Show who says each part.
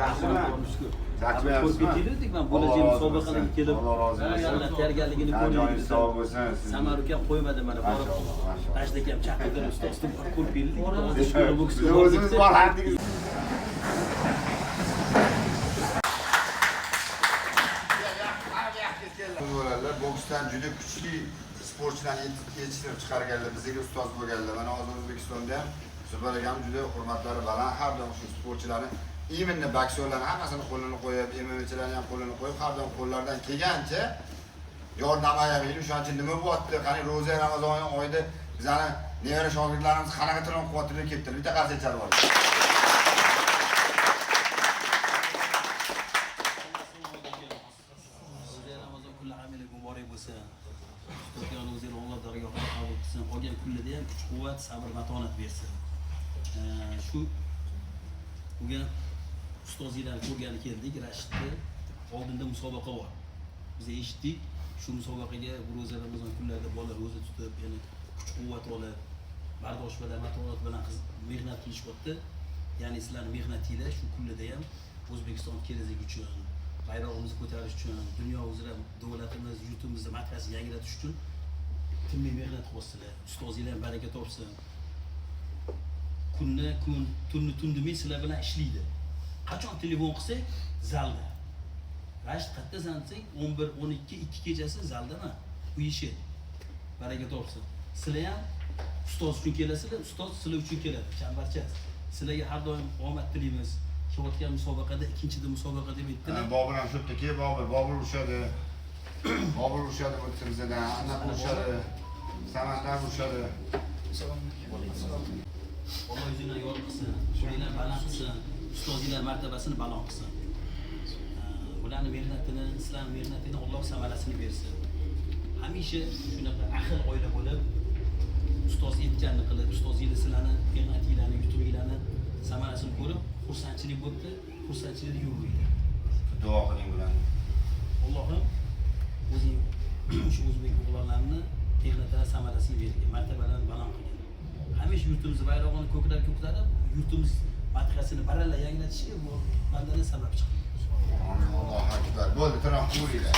Speaker 1: yaxshimi?
Speaker 2: Ko'rib men bo'lajak musobaqalarga kelib,
Speaker 1: Alloh rozi bo'lsin.
Speaker 2: Allah tayyorgarligini
Speaker 1: Joyingiz sog' bo'lsin.
Speaker 2: Samar ukam qo'ymadi mana borib. Tashdek ham chaqirdi ustozim ko'rib keldik.
Speaker 1: O'zimiz bor hadingiz. Boksdan juda kuchli sportchilarni yetishtirib chiqarganlar, bizga ustoz bo'lganlar. Mana hozir O'zbekistonda ham Zubayr akam juda hurmatlari baland, har doim shu sportchilarni, именно boksyorlarni hammasini qo'lini qo'yib, MMA'chilarni ham qo'lini qo'yib, har doim qo'llaridan kelgancha yordam ayamini, shuning uchun nima bo'lyapti? Qani ro'za Ramazon oyida bizani nevara shogirdlarimiz qanaqa tiron quvvatli ketdi. Bitta qarsa chalib oldi.
Speaker 2: Qolgan kunlarda ham kuch quvvat, sabr, matonat bersin. Shu bugun ustozlarni ko'rgani keldik, Rashidni oldinda musobaqa bor. Biz eshitdik, shu musobaqaga ro'za Ramazon kunlarida bola ro'za tutib, ya'ni kuch quvvat olib, bardosh bilan, matonat bilan mehnat qilishyapti. Ya'ni sizlarning mehnatinglar shu kunlarda ham O'zbekiston kelajagi uchun, bayrog'imizni ko'tarish uchun, dunyo uzra davlatimiz, yurtimizni madhiyasini yangilatish uchun tinmay mehnat qilyapsizlar. Ustozlar ham baraka topsin. Kunni kun, tunni tun demay sizlar bilan ishlaydi. Qachon telefon qilsak, zalda. Rashid qayerdasan desang, 11, 12, 2 kechasi zaldami? Bu ishi. Baraka topsin. Sizlar ham ustoz uchun kelasizlar, ustoz sizlar uchun keladi. Chambarchas. Sizlarga har doim omad tilaymiz. Kelayotgan musobaqada, ikkinchida musobaqa deb aytdilar.
Speaker 1: Bobur ham shu yerda Bobur urushadi. Bobur urushadi o'ttimizdan, Anaq urushadi. Samandar urushadi.
Speaker 2: Alloh o'zingizdan yor qilsin, shuylar baland qilsin, ustozlar martabasini baland qilsin. Ularning mehnatini, islom mehnatini Alloh samarasini bersin. Hamisha shunaqa ahil oila bo'lib, ustoz aytganini qilib, ustozlar sizlarni mehnatinglarni, yutug'inglarni samarasini ko'rib, xursandchilik bo'ldi, xursandchilik yurmaydi.
Speaker 1: Duo qiling bular.
Speaker 2: Allohim o'zing shu o'zbek o'g'lonlarini mehnatini samarasini bergan, martabalarini baland qilgan. Hamisha yurtimiz bayrog'ini ko'klarga ko'tarib, yurtimiz madhiyasini baralla yangilatishiga bu bandani sabab chiqdi.
Speaker 1: Allohu akbar. Bo'ldi, tiroq qo'yinglar.